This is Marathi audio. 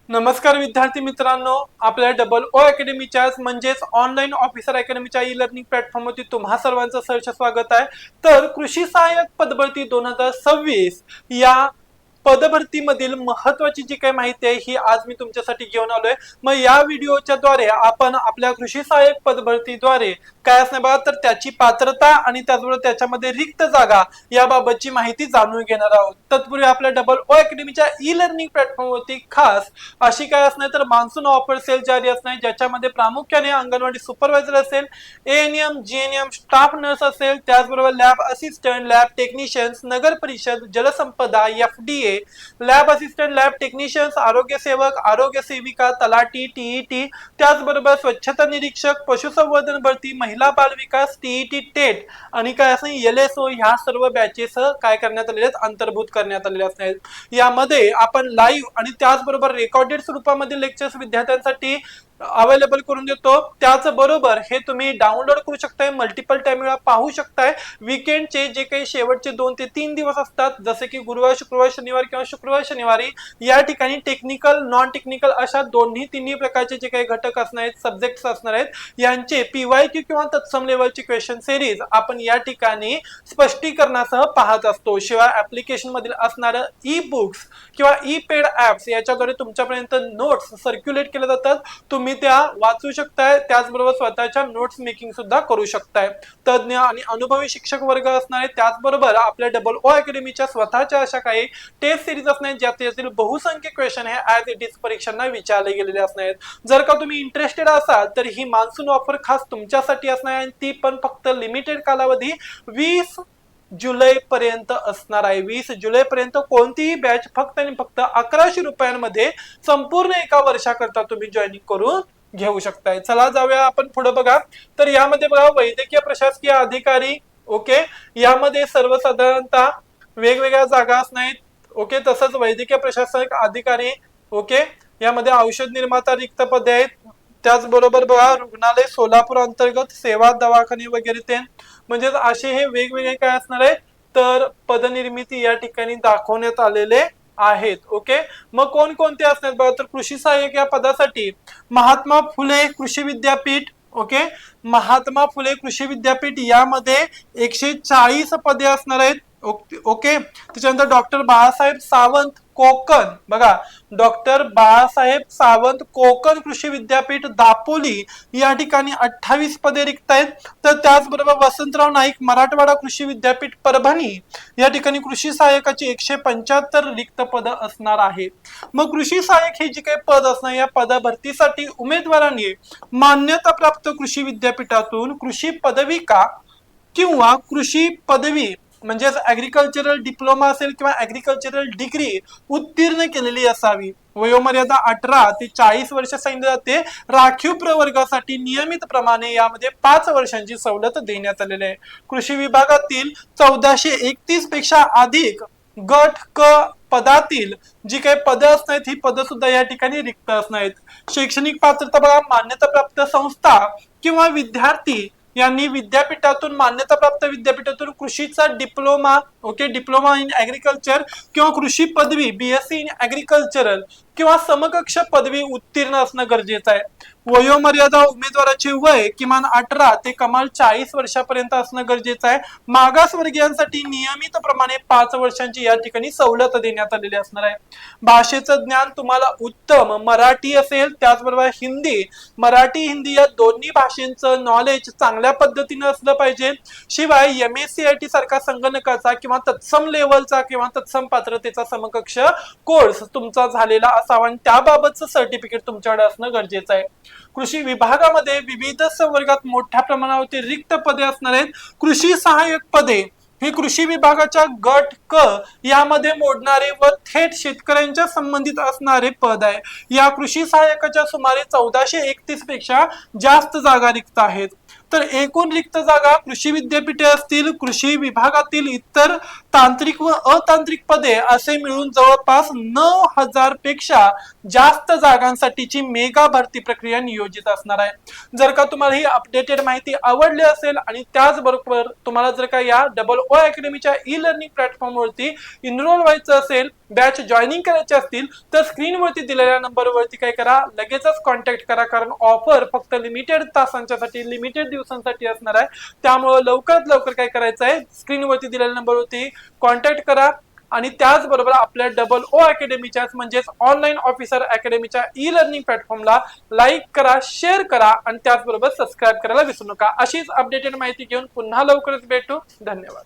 नमस्कार विद्यार्थी मित्रांनो, आपल्या डबल ओ अकॅडमीच्या म्हणजेच ऑनलाईन ऑफिसर अकॅडमीच्या ई लर्निंग प्लॅटफॉर्मवरती तुम्हा सर्वांचं सहर्ष स्वागत आहे। तर कृषी सहाय्यक पदभरती 2026 या पदभरतीमधील महत्त्वाची जी काही माहिती आहे ही आज मी तुमच्यासाठी घेऊन आलोय। मग या व्हिडिओच्या द्वारे आपण आपल्या कृषी सहाय्यक पदभरतीद्वारे काय असणार बघा, तर त्याची पात्रता आणि त्याचबरोबर त्याच्यामध्ये रिक्त जागा याबाबतची माहिती जाणून घेणार आहोत। तत्पूर्वी आपल्या डबल ओ अकॅडमीच्या ई लर्निंग प्लॅटफॉर्मवरती खास अशी काय असणार तर मान्सून ऑफर सेल जारी असणार, ज्याच्यामध्ये प्रामुख्याने अंगणवाडी सुपरवायझर असेल, एएनएम जीएनएम स्टाफ नर्स असेल, त्याचबरोबर लॅब असिस्टंट, लॅब टेक्निशियन्स, नगर परिषद, जलसंपदा, FDA, lab assistant, lab technicians, आरोग्य सेवक, आरोग्य सेविका, तलाठी, टीईटी, त्याचबरोबर स्वच्छता निरीक्षक, पशुसंवर्धन भरती, महिला बाल विकास, टीईटी टेट आणि काय असं एलएसओ ह्या सर्व बॅचेस काय करण्यात आलेले आहेत, अंतर्भूत करण्यात आलेले असतात। यामध्ये आपण लाईव्ह आणि त्याचबरोबर रेकॉर्डेड स्वरूपामध्ये लेक्चर्स विद्यार्थ्यांसाठी अवेलेबल करून देतो। त्याचबरोबर हे तुम्ही डाउनलोड करू शकताय, मल्टिपल टाइम वेळा पाहू शकताय। वीकेंडचे जे काही शेवटचे 2 ते 3 दिवस असतात, जसे की गुरुवार शुक्रवार शनिवार किंवा शुक्रवार शनिवारी या ठिकाणी टेक्निकल नॉन टेक्निकल अशा तिन्ही प्रकारचे जे काही घटक असणार आहेत, सब्जेक्ट्स असणार आहेत, यांचे पीवायक्यू किंवा तत्सम लेवलची क्वेश्चन सिरीज आपण या ठिकाणी स्पष्टीकरणासह पाहत असतो। शिवाय ऍप्लिकेशन मधील असणारे ई बुक्स किंवा ई पेड ऍप्स याच्याद्वारे तुमच्यापर्यंत नोट्स सर्क्युलेट केले जातात, तुम्ही त्या वाचू शकताय। त्याचबरोबर स्वतःच्या नोट्स मेकिंग सुद्धा करू शकताय। तज्ञ आणि अनुभवी शिक्षक वर्ग असणार आहे, त्याचबरोबर आपल्या डबल ओ अकॅडमीच्या स्वतःच्या अशा काही टेस्ट सिरीज असणार, ज्यातील बहुसंख्य क्वेश्चन हे ऍज इट इज परीक्षांना विचारले गेलेले असणार आहेत। जर का तुम्ही इंटरेस्टेड असाल तर ही मान्सून ऑफर खास तुमच्यासाठी असणार आहे, ती पण फक्त लिमिटेड कालावधी 20 जुलै पर्यंत असणार आहे। 20 जुलै पर्यंत कोणतीही बॅच फक्त आणि फक्त 1100 रुपयांमध्ये संपूर्ण एका वर्षाकरता तुम्ही जॉईनिंग करून घेऊ शकताय। चला जाऊया आपण पुढे बघा। तर यामध्ये बघा वैद्यकीय प्रशासकीय अधिकारी, ओके, यामध्ये सर्वसाधारणतः वेगवेगळ्या जागा असणार, ओके, तसंच वैद्यकीय प्रशासक अधिकारी, ओके, यामध्ये औषध निर्माता रिक्त पदे आहेत। त्याचबरोबर बघा रुग्णालय सोलापूर अंतर्गत सेवा दवाखाने वगैरे ते म्हणजे असे हे वेगवेगळे काय असणार आहे तर पदनिर्मिती या ठिकाणी दाखवण्यात आलेले आहेत। ओके, मग कोणकोणते असणार बघा, तर कृषी सहाय्यक या पदासाठी महात्मा फुले कृषी विद्यापीठ, ओके, महात्मा फुले कृषी विद्यापीठ यामध्ये 140 पदे असणार आहेत। ओके, त्याच्यानंतर डॉक्टर बाळासाहेब सावंत कोकण, बघा डॉक्टर बाळासाहेब सावंत कोकण कृषी विद्यापीठ दापोली या ठिकाणी 28 पदे रिक्त आहेत। तर त्याचबरोबर वसंतराव नाईक मराठवाडा कृषी विद्यापीठ परभणी या ठिकाणी कृषी सहाय्यकाची 175 रिक्त पद असणार आहे। मग कृषी सहाय्यक हे जे काही पद असणार, या पदा भरतीसाठी उमेदवारांनी मान्यता प्राप्त कृषी विद्यापीठातून कृषी पदविका किंवा कृषी पदवी म्हणजे ऍग्रिकल्चरल डिप्लोमा असेल किंवा ऍग्रिकल्चरल डिग्री उत्तीर्ण केलेली असावी। वयोमर्यादा 18 ते 40 वर्ष सांगितले जाते। राखीव प्रवर्गासाठी नियमित प्रमाणे यामध्ये 5 वर्षांची सवलत देण्यात आलेली आहे। कृषी विभागातील 1431 पेक्षा अधिक गट क पदातील जी काही पदे असणार ही पद सुद्धा या ठिकाणी रिक्त असणार आहेत। शैक्षणिक पात्रता बघा, मान्यता प्राप्त संस्था किंवा विद्यार्थी यांनी विद्यापीठातून मान्यता प्राप्त विद्यापीठातून कृषीचा diploma, okay, diploma in agriculture किंवा कृषी पदवी बीएससी इन ऍग्रिकल्चरल किंवा समकक्ष पदवी उत्तीर्ण असणं गरजेचं आहे। वयोमर्यादा उमेदवाराचे वय किमान 18 ते कमाल 40 वर्षापर्यंत असणं गरजेचं आहे। मागासवर्गीयांसाठी नियमित प्रमाणे 5 वर्षांची या ठिकाणी सवलत देण्यात आलेली असणार आहे। भाषेचं ज्ञान तुम्हाला उत्तम मराठी असेल, त्याचबरोबर हिंदी, मराठी हिंदी या दोन्ही भाषांचं नॉलेज चांगल्या पद्धतीने असलं पाहिजे। शिवाय एमएससीआयटी सारखा संगणकाचा किंवा तत्सम लेवलचा किंवा तत्सम पात्रतेचा समकक्ष कोर्स तुमचा झालेला असावा आणि त्याबाबतचं सर्टिफिकेट तुमच्याकडे असणं गरजेचं आहे। कृषी विभागामध्ये विविध संवर्गात मोठ्या प्रमाणावरती रिक्त पदे असणार आहेत। कृषी सहाय्यक पदे हे कृषी विभागाच्या गट क यामध्ये मोडणारे व थेट शेतकऱ्यांच्या संबंधित असणारे पद आहे। या कृषी सहाय्यकाच्या सुमारे 1431 पेक्षा जास्त जागा रिक्त आहेत। तर एकूण रिक्त जागा कृषी विद्यापीठे असतील, कृषी विभागातील इतर तांत्रिक व अतांत्रिक पदे असे मिळून जवळपास 9000 पेक्षा जास्त जागांसाठीची मेगा भरती प्रक्रिया नियोजित असणार आहे। जर का तुम्हाला ही अपडेटेड माहिती आवडली असेल आणि त्याचबरोबर तुम्हाला जर का या डबल ओ अकॅडमीच्या ई लर्निंग प्लॅटफॉर्म वरती इनरोल व्हायचं असेल बॅच जॉईनिंग करायचे असतील तर स्क्रीनवरती दिलेल्या नंबरवरती काय करा, लगेचच कॉन्टॅक्ट करा, कारण ऑफर फक्त लिमिटेड तासांच्यासाठी, लिमिटेड दिवसांसाठी असणार आहे. त्यामुळे लवकरात लवकर काय करायचं आहे, स्क्रीनवरती दिलेल्या नंबरवरती कॉन्टॅक्ट करा आणि त्याचबरोबर आपल्या डबल ओ अकॅडमीच्या म्हणजेच ऑनलाईन ऑफिसर अकॅडमीच्या ई लर्निंग प्लॅटफॉर्मला लाईक करा, शेअर करा आणि त्याचबरोबर सबस्क्राईब करायला विसरू नका. अशीच अपडेटेड माहिती घेऊन पुन्हा लवकरच भेटू. धन्यवाद.